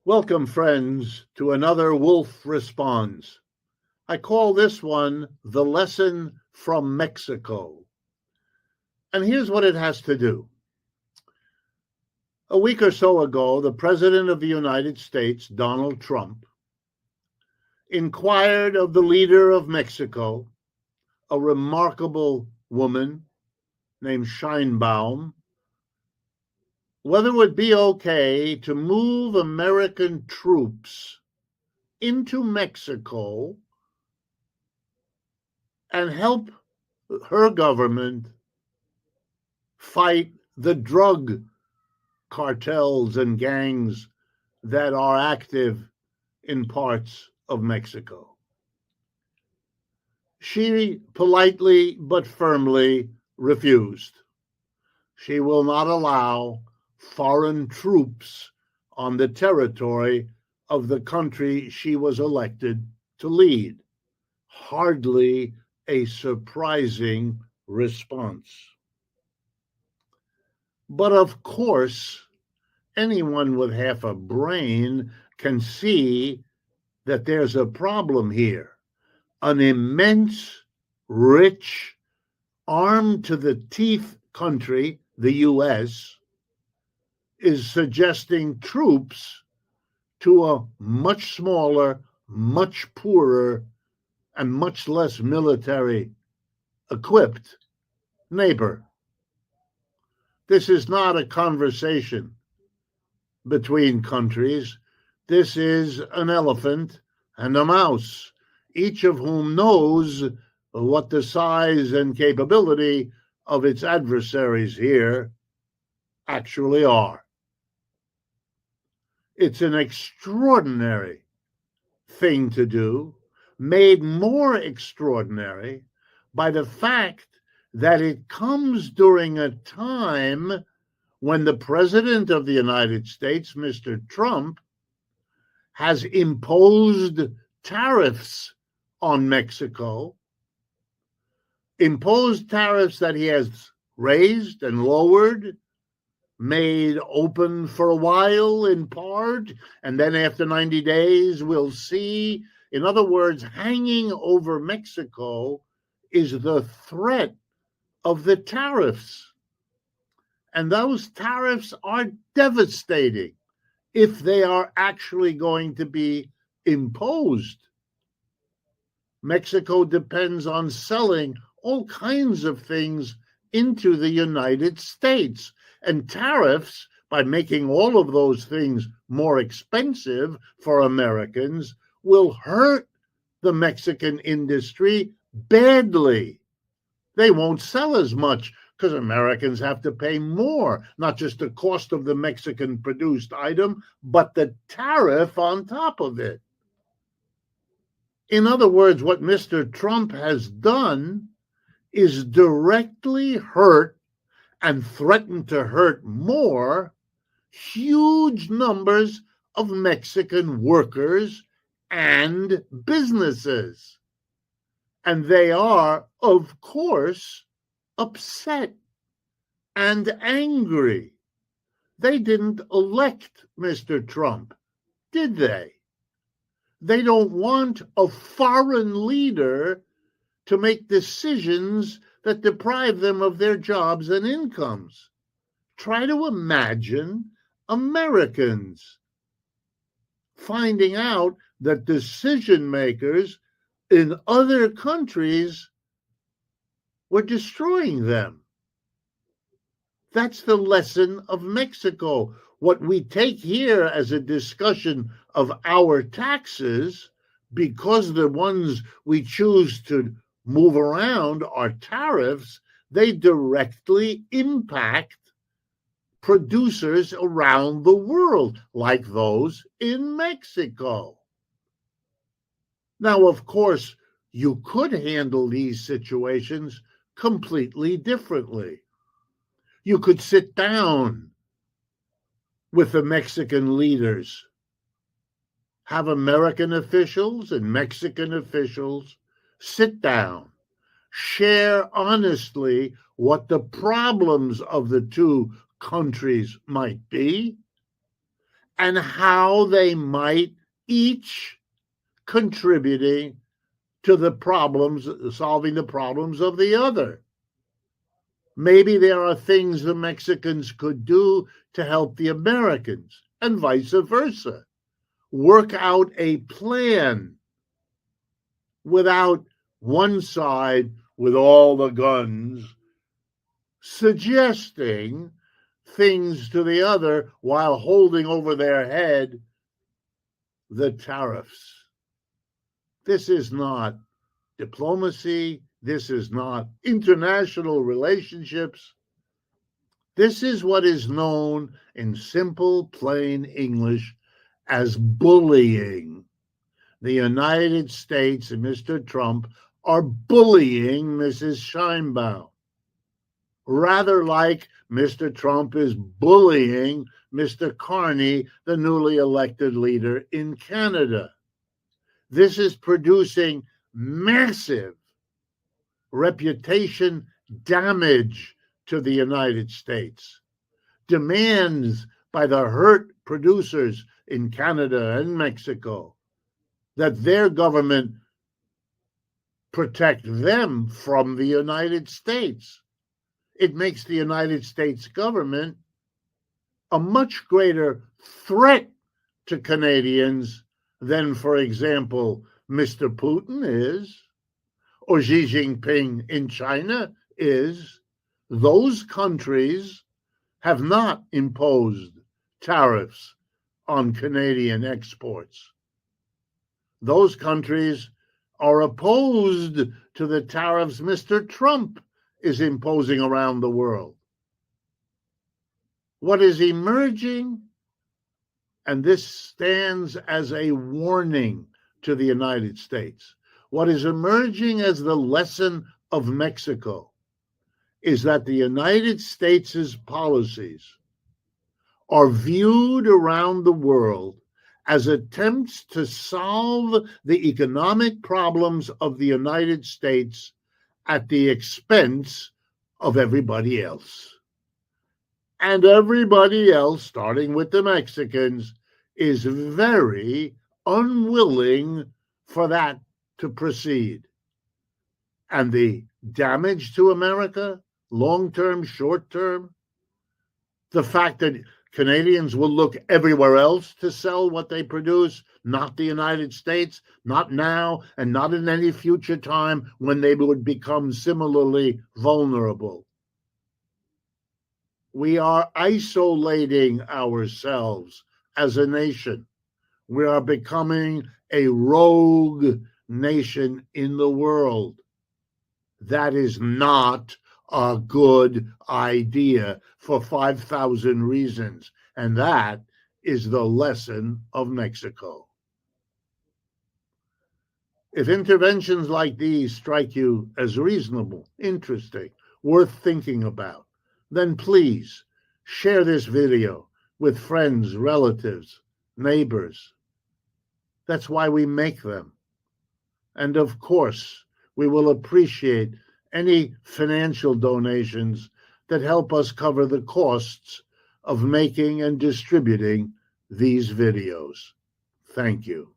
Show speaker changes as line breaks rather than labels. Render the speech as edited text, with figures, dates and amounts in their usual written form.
Welcome, friends, to another Wolff Responds. I call this one The Lesson from Mexico. And here's what it has to do. A week or so ago, the President of the United States, Donald Trump, inquired of the leader of Mexico, a remarkable woman named Scheinbaum, whether it would be okay to move American troops into Mexico and help her government fight the drug cartels and gangs that are active in parts of Mexico. She politely but firmly refused. She will not allow foreign troops on the territory of the country she was elected to lead. Hardly a surprising response. But of course, anyone with half a brain can see that there's a problem here. An immense, rich, armed to the teeth country, the US, is suggesting troops to a much smaller, much poorer, and much less military equipped neighbor. This is not a conversation between countries. This is an elephant and a mouse, each of whom knows what the size and capability of its adversaries here actually are. It's an extraordinary thing to do, made more extraordinary by the fact that it comes during a time when the President of the United States, Mr. Trump, has imposed tariffs on Mexico, imposed tariffs that he has raised and lowered, made open for a while in part, and then after 90 days, we'll see. In other words, hanging over Mexico is the threat of the tariffs. And those tariffs are devastating if they are actually going to be imposed. Mexico depends on selling all kinds of things into the United States. And tariffs, by making all of those things more expensive for Americans, will hurt the Mexican industry badly. They won't sell as much because Americans have to pay more, not just the cost of the Mexican produced item, but the tariff on top of it. In other words, what Mr. Trump has done is directly hurt and threatened to hurt more huge numbers of Mexican workers and businesses. And they are, of course, upset and angry. They didn't elect Mr. Trump, did they? They don't want a foreign leader to make decisions that deprive them of their jobs and incomes. Try to imagine Americans finding out that decision makers in other countries were destroying them. That's the lesson of Mexico. What we take here as a discussion of our taxes, because the ones we choose to move around are tariffs, they directly impact producers around the world, like those in Mexico. Now, of course, you could handle these situations completely differently. You could sit down with the Mexican leaders, have American officials and Mexican officials sit down, share honestly what the problems of the two countries might be, and how they might each contributing to the problems, solving the problems of the other. Maybe there are things the Mexicans could do to help the Americans, and vice versa. Work out a plan without one side with all the guns suggesting things to the other while holding over their head the tariffs. This is not diplomacy. This is not international relationships. This is what is known in simple, plain English as bullying. The United States and Mr. Trump are bullying Mrs. Sheinbaum, rather like Mr. Trump is bullying Mr. Carney, the newly elected leader in Canada. This is producing massive reputation damage to the United States. Demands by the hurt producers in Canada and Mexico that their government protect them from the United States. It makes the United States government a much greater threat to Canadians than, for example, Mr. Putin is, or Xi Jinping in China is. Those countries have not imposed tariffs on Canadian exports. Those countries are opposed to the tariffs Mr. Trump is imposing around the world. What is emerging, and this stands as a warning to the United States, what is emerging as the lesson of Mexico is that the United States' policies are viewed around the world as attempts to solve the economic problems of the United States at the expense of everybody else. And everybody else, starting with the Mexicans, is very unwilling for that to proceed. And the damage to America, long-term, short-term, the fact that Canadians will look everywhere else to sell what they produce, not the United States, not now, and not in any future time when they would become similarly vulnerable. We are isolating ourselves as a nation. We are becoming a rogue nation in the world. That is not a good idea for 5,000 reasons. And that is the lesson of Mexico. If interventions like these strike you as reasonable, interesting, worth thinking about, then please share this video with friends, relatives, neighbors. That's why we make them. And of course, we will appreciate any financial donations that help us cover the costs of making and distributing these videos. Thank you.